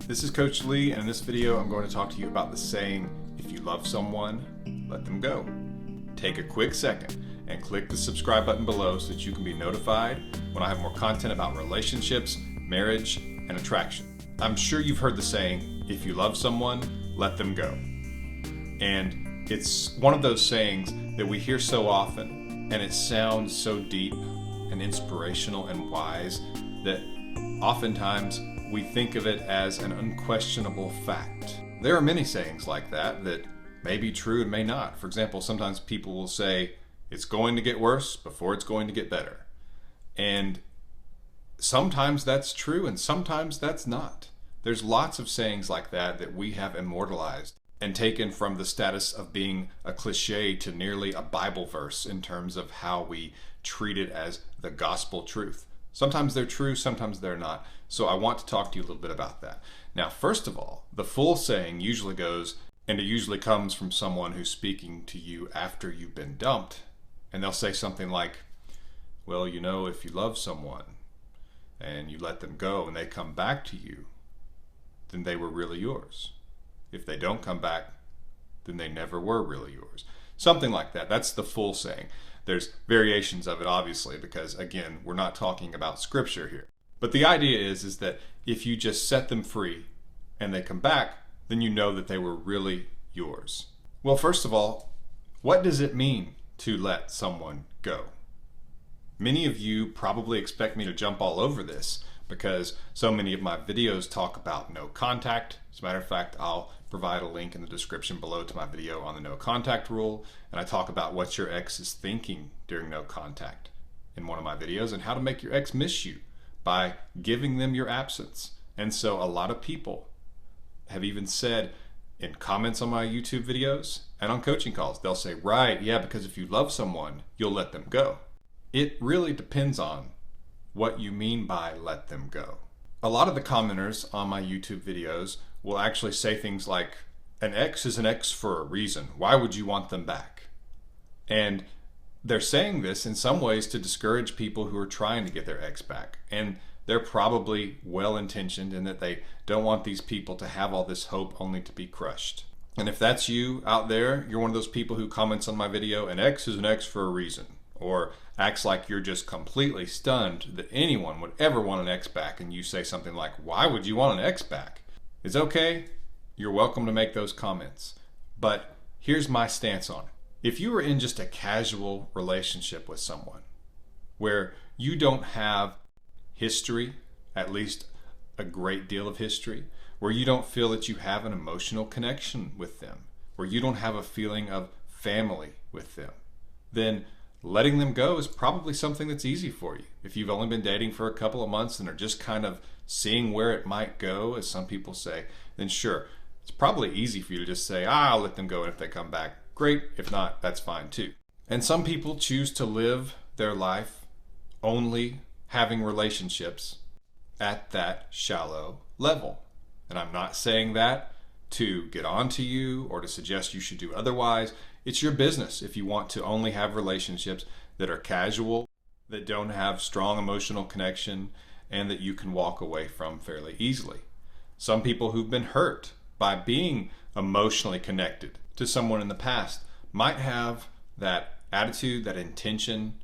This is Coach Lee, and in this video I'm going to talk to you about the saying, if you love someone, let them go. Take a quick second and click the subscribe button below so that you can be notified when I have more content about relationships, marriage, and attraction. I'm sure you've heard the saying, if you love someone, let them go. And it's one of those sayings that we hear so often, and it sounds so deep and inspirational and wise that oftentimes we think of it as an unquestionable fact. There are many sayings like that that may be true and may not. For example, sometimes people will say, it's going to get worse before it's going to get better. And sometimes that's true and sometimes that's not. There's lots of sayings like that that we have immortalized and taken from the status of being a cliche to nearly a Bible verse in terms of how we treat it as the gospel truth. Sometimes they're true, sometimes they're not. So I want to talk to you a little bit about that. Now, first of all, the full saying usually goes, and it usually comes from someone who's speaking to you after you've been dumped. And they'll say something like, well, you know, if you love someone and you let them go and they come back to you, then they were really yours. If they don't come back, then they never were really yours. Something like that. That's the full saying. There's variations of it, obviously, because, again, we're not talking about scripture here. But the idea is that if you just set them free and they come back, then you know that they were really yours. Well, first of all, what does it mean to let someone go? Many of you probably expect me to jump all over this because so many of my videos talk about no contact. As a matter of fact, I'll provide a link in the description below to my video on the no contact rule, and I talk about what your ex is thinking during no contact in one of my videos and how to make your ex miss you by giving them your absence. And so a lot of people have even said in comments on my YouTube videos and on coaching calls, they'll say, right, yeah, because if you love someone, you'll let them go. It really depends on what you mean by let them go. A lot of the commenters on my YouTube videos will actually say things like, an ex is an ex for a reason. Why would you want them back? And they're saying this in some ways to discourage people who are trying to get their ex back. And they're probably well-intentioned in that they don't want these people to have all this hope only to be crushed. And if that's you out there, you're one of those people who comments on my video, an ex is an ex for a reason, or acts like you're just completely stunned that anyone would ever want an ex back, and you say something like, why would you want an ex back? It's okay. You're welcome to make those comments. But here's my stance on it. If you were in just a casual relationship with someone where you don't have history, at least a great deal of history, where you don't feel that you have an emotional connection with them, where you don't have a feeling of family with them, then letting them go is probably something that's easy for you. If you've only been dating for a couple of months and are just kind of seeing where it might go, as some people say, then sure, it's probably easy for you to just say, I'll let them go, and if they come back, great. If not, that's fine too. And some people choose to live their life only having relationships at that shallow level. And I'm not saying that to get on to you or to suggest you should do otherwise. It's your business if you want to only have relationships that are casual, that don't have strong emotional connection, and that you can walk away from fairly easily. Some people who've been hurt by being emotionally connected to someone in the past might have that attitude, that intention,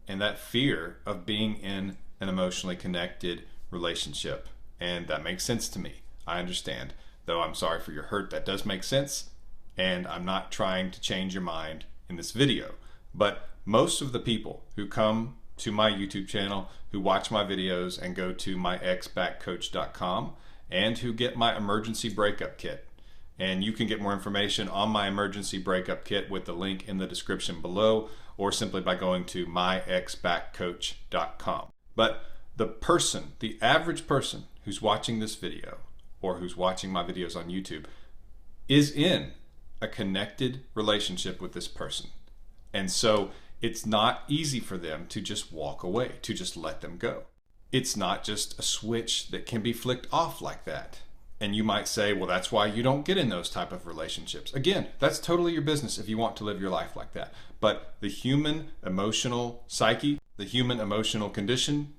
and that fear of being in an emotionally connected relationship. And that makes sense to me. I understand. Though I'm sorry for your hurt, that does make sense. And I'm not trying to change your mind in this video. But most of the people who come to my YouTube channel, who watch my videos and go to myexbackcoach.com and who get my emergency breakup kit. And you can get more information on my emergency breakup kit with the link in the description below, or simply by going to myexbackcoach.com. But the person, the average person who's watching this video or who's watching my videos on YouTube is in a connected relationship with this person. And so it's not easy for them to just walk away, to just let them go. It's not just a switch that can be flicked off like that. And you might say, well, that's why you don't get in those type of relationships. Again, that's totally your business if you want to live your life like that. But the human emotional psyche, the human emotional condition,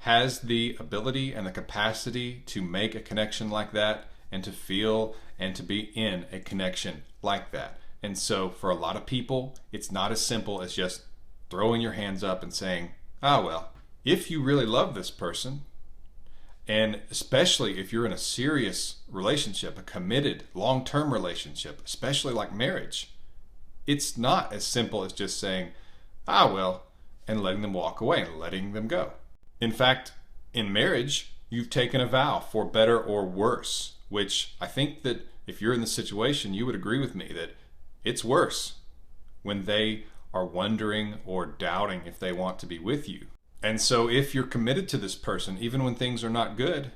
has the ability and the capacity to make a connection like that and to feel and to be in a connection like that. And so for a lot of people, it's not as simple as just throwing your hands up and saying, ah, well, if you really love this person, and especially if you're in a serious relationship, a committed long-term relationship, especially like marriage, it's not as simple as just saying, ah, well, and letting them walk away and letting them go. In fact, in marriage, you've taken a vow for better or worse, which I think that if you're in the situation, you would agree with me that it's worse when they are wondering or doubting if they want to be with you. And so if you're committed to this person, even when things are not good,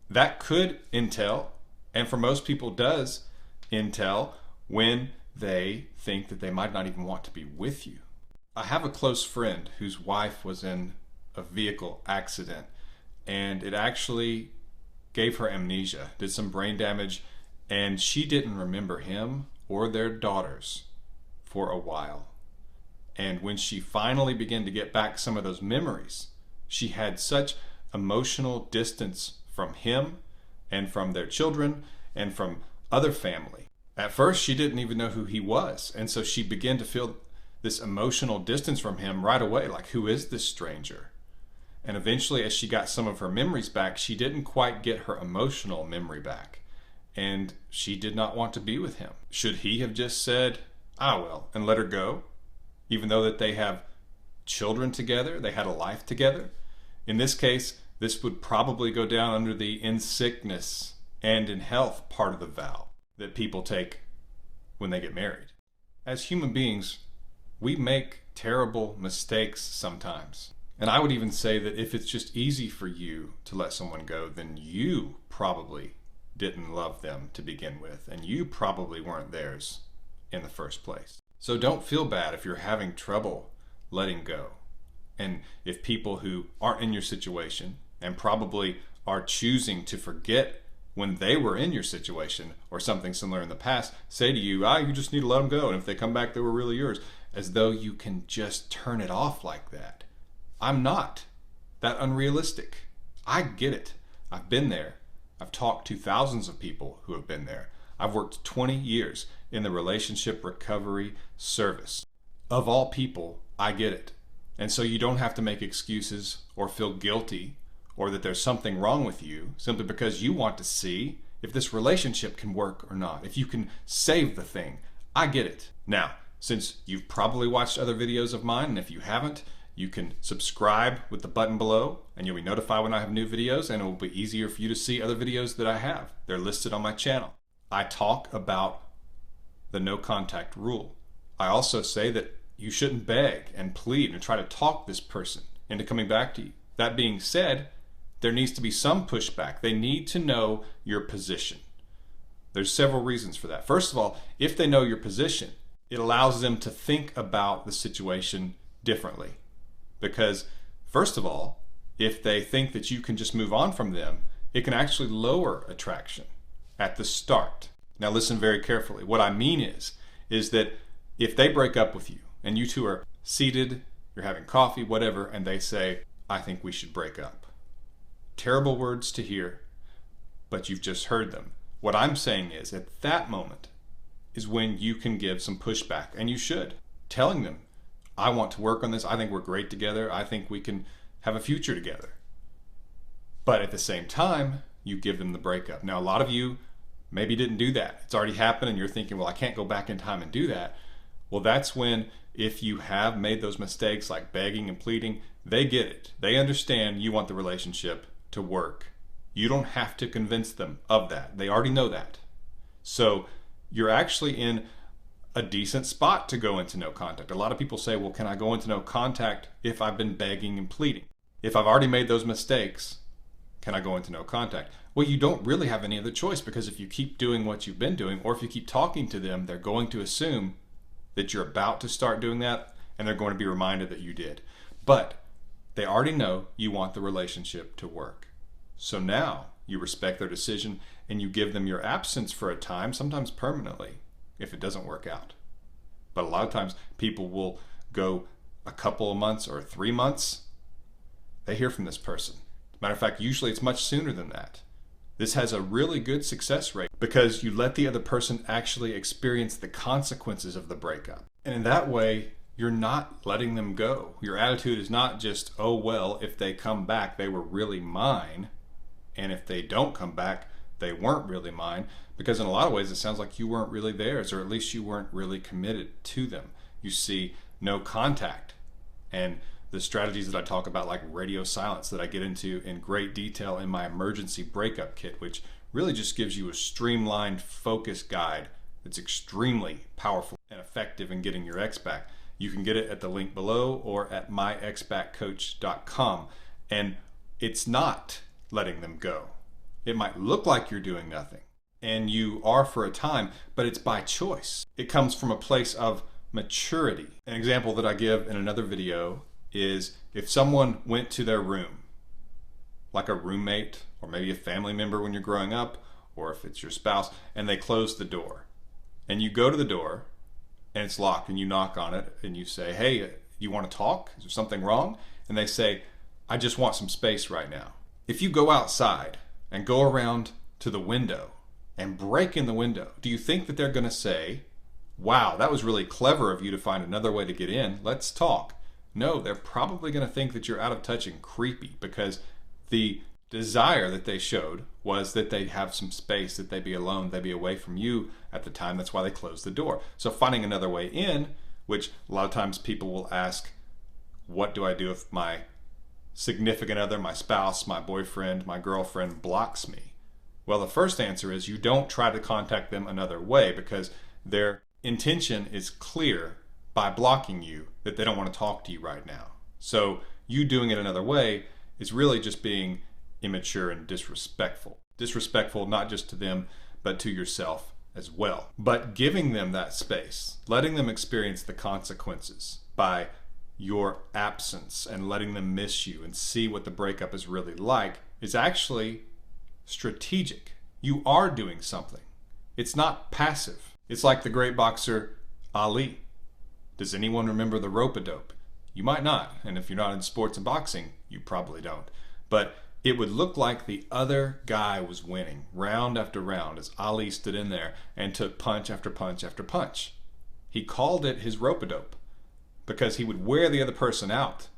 that could entail, and for most people does entail, when they think that they might not even want to be with you. I have a close friend whose wife was in a vehicle accident, and it actually gave her amnesia, did some brain damage, and she didn't remember him or their daughters for a while. And when she finally began to get back some of those memories, she had such emotional distance from him and from their children and from other family. At first, she didn't even know who he was. And so she began to feel this emotional distance from him right away. Like, who is this stranger? And eventually, as she got some of her memories back, she didn't quite get her emotional memory back. And she did not want to be with him. Should he have just said, ah, well, and let her go? Even though that they have children together, they had a life together. In this case, this would probably go down under the in sickness and in health part of the vow that people take when they get married. As human beings, we make terrible mistakes sometimes. And I would even say that if it's just easy for you to let someone go, then you probably didn't love them to begin with, and you probably weren't theirs in the first place. So don't feel bad if you're having trouble letting go. And if people who aren't in your situation and probably are choosing to forget when they were in your situation or something similar in the past, say to you, you just need to let them go. And if they come back, they were really yours. As though you can just turn it off like that. I'm not that unrealistic. I get it. I've been there. I've talked to thousands of people who have been there. I've worked 20 years in the relationship recovery service. Of all people, I get it. And so you don't have to make excuses or feel guilty or that there's something wrong with you simply because you want to see if this relationship can work or not, if you can save the thing. I get it. Now, since you've probably watched other videos of mine, and if you haven't, you can subscribe with the button below and you'll be notified when I have new videos, and it will be easier for you to see other videos that I have. They're listed on my channel. I talk about the no contact rule. I also say that you shouldn't beg and plead and try to talk this person into coming back to you. That being said, there needs to be some pushback. They need to know your position. There's several reasons for that. First of all, if they know your position, it allows them to think about the situation differently. Because, first of all, if they think that you can just move on from them, it can actually lower attraction at the start. Now listen very carefully. What I mean is that if they break up with you and you two are seated, you're having coffee, whatever, and they say, I think we should break up. Terrible words to hear, but you've just heard them. What I'm saying is at that moment is when you can give some pushback, and you should. Telling them, I want to work on this. I think we're great together. I think we can have a future together. But at the same time, you give them the breakup. Now, a lot of you maybe didn't do that. It's already happened and you're thinking, well, I can't go back in time and do that. Well, that's when, if you have made those mistakes like begging and pleading, they get it. They understand you want the relationship to work. You don't have to convince them of that. They already know that. So you're actually in a decent spot to go into no contact. A lot of people say, well, can I go into no contact if I've been begging and pleading? If I've already made those mistakes, can I go into no contact? Well, you don't really have any other choice, because if you keep doing what you've been doing, or if you keep talking to them, they're going to assume that you're about to start doing that, and they're going to be reminded that you did. But they already know you want the relationship to work. So now you respect their decision and you give them your absence for a time, sometimes permanently, if it doesn't work out. But a lot of times people will go a couple of months or 3 months they hear from this person. Matter of fact, usually it's much sooner than that. This has a really good success rate because you let the other person actually experience the consequences of the breakup. And in that way, you're not letting them go. Your attitude is not just, oh, well, if they come back, they were really mine. And if they don't come back, they weren't really mine. Because in a lot of ways, it sounds like you weren't really theirs, or at least you weren't really committed to them. You see no contact. And the strategies that I talk about, like radio silence, that I get into in great detail in my emergency breakup kit, which really just gives you a streamlined focus guide that's extremely powerful and effective in getting your ex back. You can get it at the link below or at myexbackcoach.com. And it's not letting them go. It might look like you're doing nothing, and you are for a time, but it's by choice. It comes from a place of maturity. An example that I give in another video is if someone went to their room, like a roommate or maybe a family member when you're growing up, or if it's your spouse, and they close the door, and you go to the door and it's locked, and you knock on it and you say, hey, you want to talk? Is there something wrong? And they say, I just want some space right now. If you go outside and go around to the window and break in the window, do you think that they're going to say, wow, that was really clever of you to find another way to get in, let's talk? No, they're probably going to think that you're out of touch and creepy, because the desire that they showed was that they have some space, that they be alone, they be away from you at the time. That's why they closed the door. So finding another way in, which a lot of times people will ask, what do I do if my significant other, my spouse, my boyfriend, my girlfriend blocks me? Well, the first answer is you don't try to contact them another way, because their intention is clear by blocking you that they don't want to talk to you right now. So you doing it another way is really just being immature and disrespectful. Disrespectful not just to them, but to yourself as well. But giving them that space, letting them experience the consequences by your absence and letting them miss you and see what the breakup is really like, is actually strategic. You are doing something. It's not passive. It's like the great boxer Ali. Does anyone remember the rope-a-dope? You might not, and if you're not in sports and boxing, you probably don't. But it would look like the other guy was winning round after round as Ali stood in there and took punch after punch after punch. He called it his rope-a-dope because he would wear the other person out.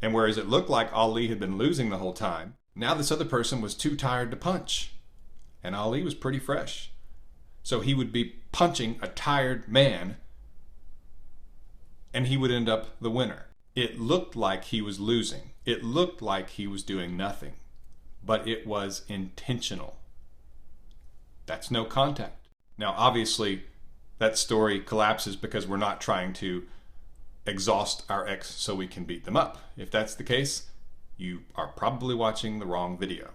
And whereas it looked like Ali had been losing the whole time, now this other person was too tired to punch. And Ali was pretty fresh. So he would be punching a tired man, and he would end up the winner. It looked like he was losing. It looked like he was doing nothing. But it was intentional. That's no contact. Now, obviously, that story collapses because we're not trying to exhaust our ex so we can beat them up. If that's the case, you are probably watching the wrong video.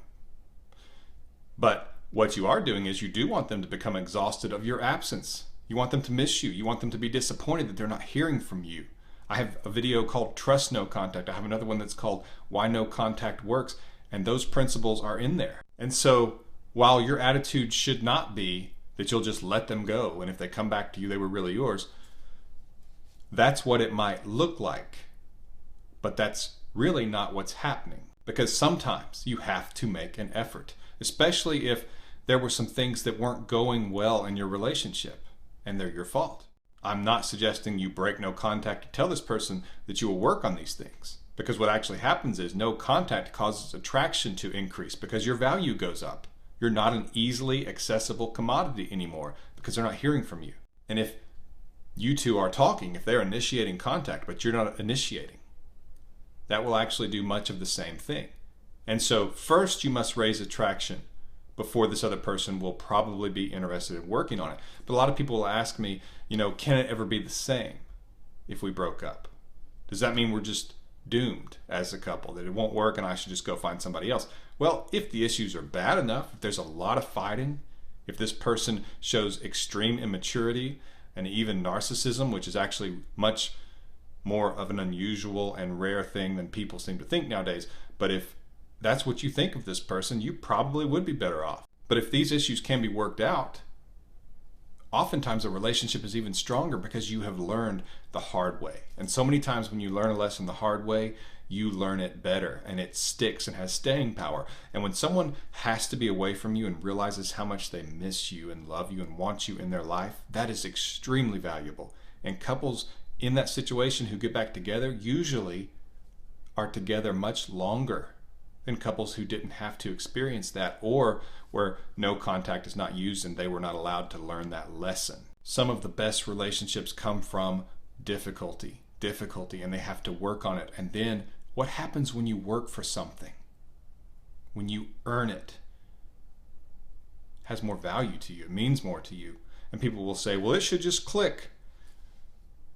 But what you are doing is you do want them to become exhausted of your absence. You want them to miss you. You want them to be disappointed that they're not hearing from you. I have a video called Trust No Contact. I have another one that's called Why No Contact Works. And those principles are in there. And so while your attitude should not be that you'll just let them go, and if they come back to you, they were really yours, that's what it might look like. But that's really not what's happening. Because sometimes you have to make an effort, especially if there were some things that weren't going well in your relationship and they're your fault. I'm not suggesting you break no contact to tell this person that you will work on these things. Because what actually happens is no contact causes attraction to increase because your value goes up. You're not an easily accessible commodity anymore because they're not hearing from you. And if you two are talking, if they're initiating contact but you're not initiating, that will actually do much of the same thing. And so first you must raise attraction before this other person will probably be interested in working on it. But a lot of people will ask me, can it ever be the same if we broke up? Does that mean we're just doomed as a couple, that it won't work and I should just go find somebody else? Well, if the issues are bad enough, if there's a lot of fighting, if this person shows extreme immaturity and even narcissism, which is actually much more of an unusual and rare thing than people seem to think nowadays, but if that's what you think of this person, you probably would be better off. But if these issues can be worked out, oftentimes a relationship is even stronger because you have learned the hard way. And so many times when you learn a lesson the hard way, you learn it better and it sticks and has staying power. And when someone has to be away from you and realizes how much they miss you and love you and want you in their life, that is extremely valuable. And couples in that situation who get back together usually are together much longer than couples who didn't have to experience that, or where no contact is not used and they were not allowed to learn that lesson. Some of the best relationships come from difficulty, and they have to work on it. And then what happens when you work for something? When you earn it, it has more value to you, it means more to you. And people will say, well, it should just click.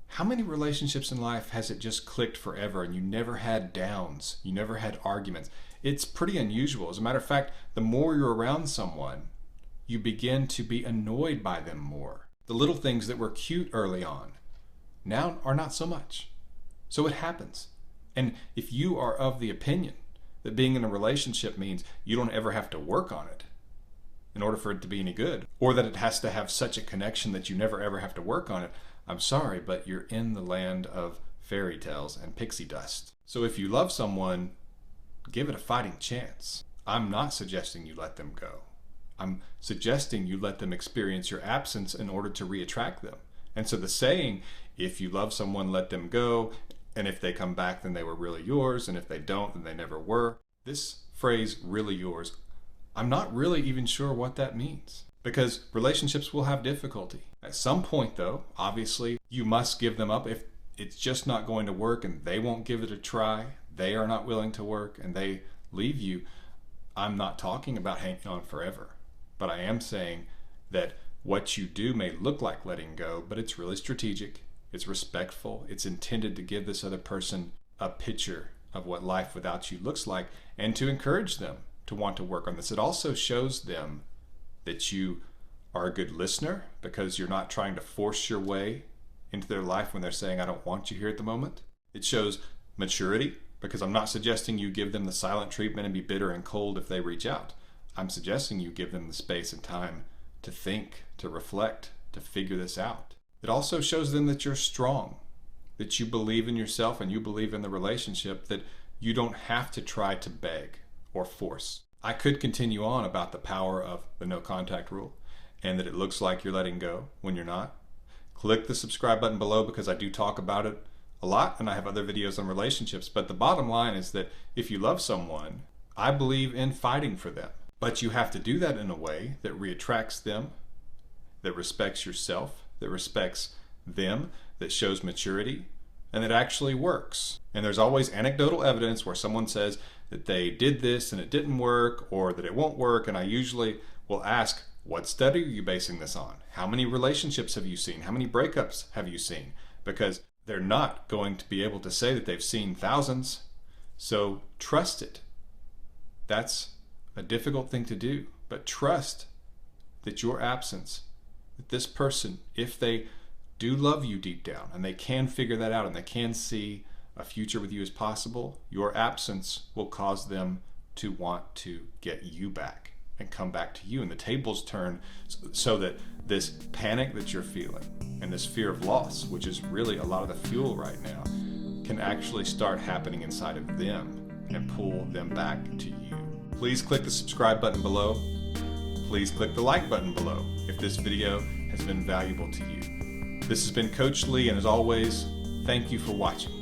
How many relationships in life has it just clicked forever and you never had downs, you never had arguments? It's pretty unusual. As a matter of fact, the more you're around someone, you begin to be annoyed by them more. The little things that were cute early on now are not so much. So it happens. And if you are of the opinion that being in a relationship means you don't ever have to work on it in order for it to be any good, or that it has to have such a connection that you never ever have to work on it, I'm sorry, but you're in the land of fairy tales and pixie dust. So if you love someone, give it a fighting chance. I'm not suggesting you let them go. I'm suggesting you let them experience your absence in order to reattract them. And so the saying, if you love someone, let them go, and if they come back, then they were really yours, and if they don't, then they never were. This phrase, really yours, I'm not really even sure what that means, because relationships will have difficulty. At some point, though, obviously, you must give them up. If it's just not going to work and they won't give it a try, they are not willing to work, and they leave you, I'm not talking about hanging on forever. But I am saying that what you do may look like letting go, but it's really strategic, it's respectful, it's intended to give this other person a picture of what life without you looks like, and to encourage them to want to work on this. It also shows them that you are a good listener, because you're not trying to force your way into their life when they're saying, I don't want you here at the moment. It shows maturity, because I'm not suggesting you give them the silent treatment and be bitter and cold if they reach out. I'm suggesting you give them the space and time to think, to reflect, to figure this out. It also shows them that you're strong, that you believe in yourself and you believe in the relationship, that you don't have to try to beg or force. I could continue on about the power of the no contact rule and that it looks like you're letting go when you're not. Click the subscribe button below, because I do talk about it a lot and I have other videos on relationships. But the bottom line is that if you love someone, I believe in fighting for them. But you have to do that in a way that reattracts them, that respects yourself, that respects them, that shows maturity, and that actually works. And there's always anecdotal evidence where someone says that they did this and it didn't work, or that it won't work. And I usually will ask, what study are you basing this on? How many relationships have you seen? How many breakups have you seen? Because they're not going to be able to say that they've seen thousands. So trust it. That's a difficult thing to do, but trust that your absence, that this person, if they do love you deep down and they can figure that out and they can see a future with you as possible, your absence will cause them to want to get you back and come back to you. And the tables turn so that this panic that you're feeling and this fear of loss, which is really a lot of the fuel right now, can actually start happening inside of them and pull them back to you. Please click the subscribe button below. Please click the like button below if this video has been valuable to you. This has been Coach Lee, and as always, thank you for watching.